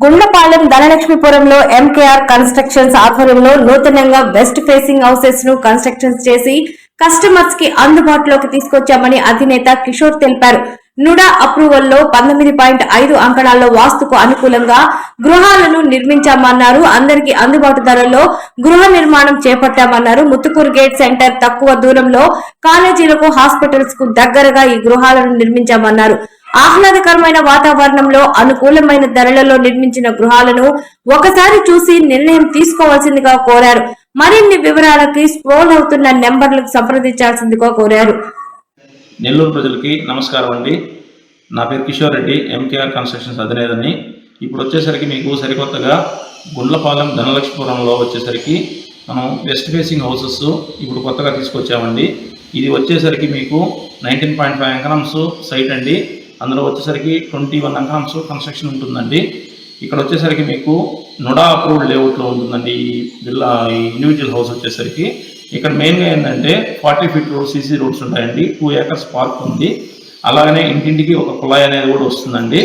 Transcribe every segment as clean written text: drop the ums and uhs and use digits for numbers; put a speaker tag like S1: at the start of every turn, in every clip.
S1: Gundlapalem ధనలక్ష్మీపురంలో MKR constructions ఆధ్వర్యంలో నూతనంగా west facing houses ను కన్స్ట్రక్షన్స్ చేసి కస్టమర్స్ కి అందుబాటులోకి తీసుకొచ్చామని అధినేత కిషోర్ తెలిపారు. నుడా అప్రూవల్ లో 19.5 అంకణాల్లో వాస్తుకు అనుకూలంగా గృహాలను నిర్మించామన్నారు. అందరికీ అందుబాటు ధరల్లో గృహ నిర్మాణం చేపట్టామన్నారు. ముత్తుకూరు గేట్ సెంటర్ తక్కువ దూరంలో కాలేజీలకు, హాస్పిటల్స్ కు దగ్గరగా ఈ గృహాలను నిర్మించామన్నారు. ఆహ్లాదకరమైన వాతావరణంలో అనుకూలమైన ధరలలో నిర్మించిన గృహాలను ఒకసారి చూసి నిర్ణయం తీసుకోవాల్సిందిగా కోరారు. మరిన్ని వివరాలకి స్క్రోల్ అవుతున్న నెంబర్లకు సంప్రదించాల్సిందిగా కోరారు.
S2: నెల్లూరు ప్రజలకి నమస్కారం అండి. నా పేరు కిషోర్ రెడ్డి, ఎంకేఆర్ కన్స్ట్రక్షన్స్ అధినేతని. ఇప్పుడు వచ్చేసరికి మీకు సరికొత్తగా గుండ్లపాలెం ధనలక్ష్మీపురంలో వచ్చేసరికి మనం వెస్ట్ ఫేసింగ్ హౌసెస్ ఇప్పుడు కొత్తగా తీసుకొచ్చామండి. ఇది వచ్చేసరికి మీకు 19.5 ఎకరమ్స్ సైట్ అండి. అందులో వచ్చేసరికి 21 ఎకరమ్స్ కన్స్ట్రక్షన్ ఉంటుందండి. ఇక్కడ వచ్చేసరికి మీకు నుడా అప్రూవ్డ్ లేఅవుట్లో ఉంటుందండి ఈ ఇండివిజువల్ హౌస్ వచ్చేసరికి. ఇక్కడ మెయిన్గా ఏంటంటే 40 ఫీట్ రోడ్ సీసీ రోడ్స్ ఉంటాయండి. 2 ఏకర్స్ పార్క్ ఉంది. అలాగనే ఇంటింటికి ఒక కుళాయి అనేది కూడా వస్తుందండి.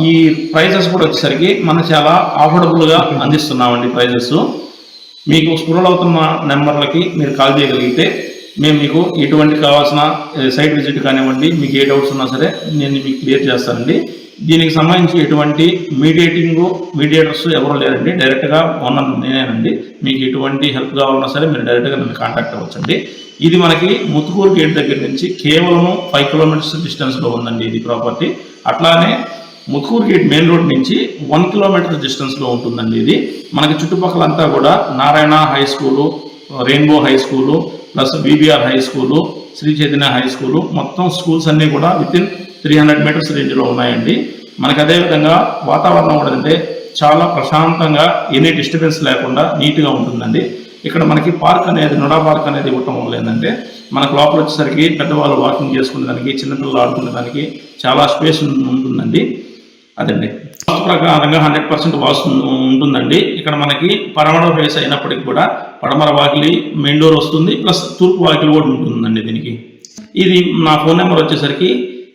S2: ఈ ప్రైజెస్ కూడా వచ్చేసరికి మనం చాలా అఫోర్డబుల్గా అందిస్తున్నామండి. ప్రైజెస్ మీకు స్క్రోల్ అవుతున్న నెంబర్లకి మీరు కాల్ చేయగలిగితే మేము మీకు ఎటువంటి కావాల్సిన సైట్ విజిట్ కానివ్వండి, మీకు ఏ డౌట్స్ ఉన్నా సరే నేను మీకు క్లియర్ చేస్తానండి. దీనికి సంబంధించి ఎటువంటి మీడియేటర్స్ ఎవరు లేరండి. డైరెక్ట్గా ఓనర్ నేనేనండి. మీకు ఎటువంటి హెల్ప్ కావాలన్నా సరే మీరు డైరెక్ట్గా నన్ను కాంటాక్ట్ అవ్వచ్చండి. ఇది మనకి ముత్తుకూరు గేట్ దగ్గర నుంచి కేవలం 5 కిలోమీటర్స్ డిస్టెన్స్లో ఉందండి ఇది ప్రాపర్టీ. అట్లానే ముత్తుకూరు గేట్ మెయిన్ రోడ్ నుంచి 1 కిలోమీటర్ డిస్టెన్స్లో ఉంటుందండి ఇది. మనకి చుట్టుపక్కలంతా కూడా Narayana high school, rainbow high school, plus BBR high school, Sri Chaitanya high school, మొత్తం స్కూల్స్ అన్నీ కూడా వితిన్ 300 మీటర్స్ రేంజ్లో ఉన్నాయండి. మనకు అదేవిధంగా వాతావరణం కూడా అంటే చాలా ప్రశాంతంగా ఎనీ డిస్టర్బెన్స్ లేకుండా నీట్గా ఉంటుందండి. ఇక్కడ మనకి పార్క్ అనేది నుడా పార్క్ అనేది ఇవ్వటం వల్ల ఏంటంటే మనకు లోపల వచ్చేసరికి పెద్దవాళ్ళు వాకింగ్ చేసుకునేదానికి, చిన్నపిల్లలు ఆడుకునేదానికి చాలా స్పేస్ ఉంటుందండి. అదండి వాస్తు ప్రకారంగా 100% వాస్తు ఉంటుందండి. ఇక్కడ మనకి పడమర ఫేస్ అయినప్పటికీ కూడా పడమర వాకిలి మెయిన్ డోర్ వస్తుంది, ప్లస్ తూర్పు వాకిలి కూడా ఉంటుందండి దీనికి. ఇది నా ఫోన్ నెంబర్ వచ్చేసరికి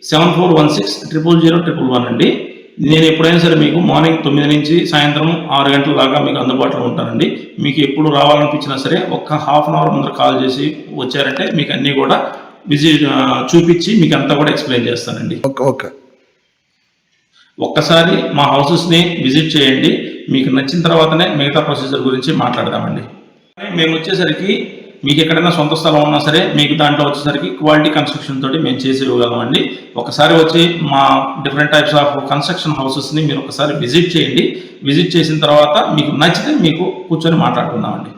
S2: 7416000111 అండి. నేను ఎప్పుడైనా సరే మీకు మార్నింగ్ 9 నుంచి సాయంత్రం 6 గంటల దాకా మీకు అందుబాటులో ఉంటానండి. మీకు ఎప్పుడు రావాలనిపించినా సరే ఒక్క హాఫ్ అన్ అవర్ ముందర కాల్ చేసి వచ్చారంటే మీకు అన్నీ కూడా విజిట్ చూపించి మీకు అంతా కూడా ఎక్స్ప్లెయిన్ చేస్తానండి.
S3: ఓకే,
S2: ఒక్కసారి మా హౌసెస్ని విజిట్ చేయండి. మీకు నచ్చిన తర్వాతనే మిగతా ప్రొసీజర్ గురించి మాట్లాడదామండి. మేము వచ్చేసరికి మీకు ఎక్కడైనా సొంత స్థలం ఉన్నా సరే మీకు దాంట్లో వచ్చేసరికి క్వాలిటీ కన్స్ట్రక్షన్ తోటి మేము చేసి ఇవ్వగలమండి. ఒకసారి వచ్చి మా డిఫరెంట్ టైప్స్ ఆఫ్ కన్స్ట్రక్షన్ హౌసెస్ని మీరు ఒకసారి విజిట్ చేయండి. విజిట్ చేసిన తర్వాత మీకు నచ్చితే మీకు కూర్చొని మాట్లాడుకుందామండి.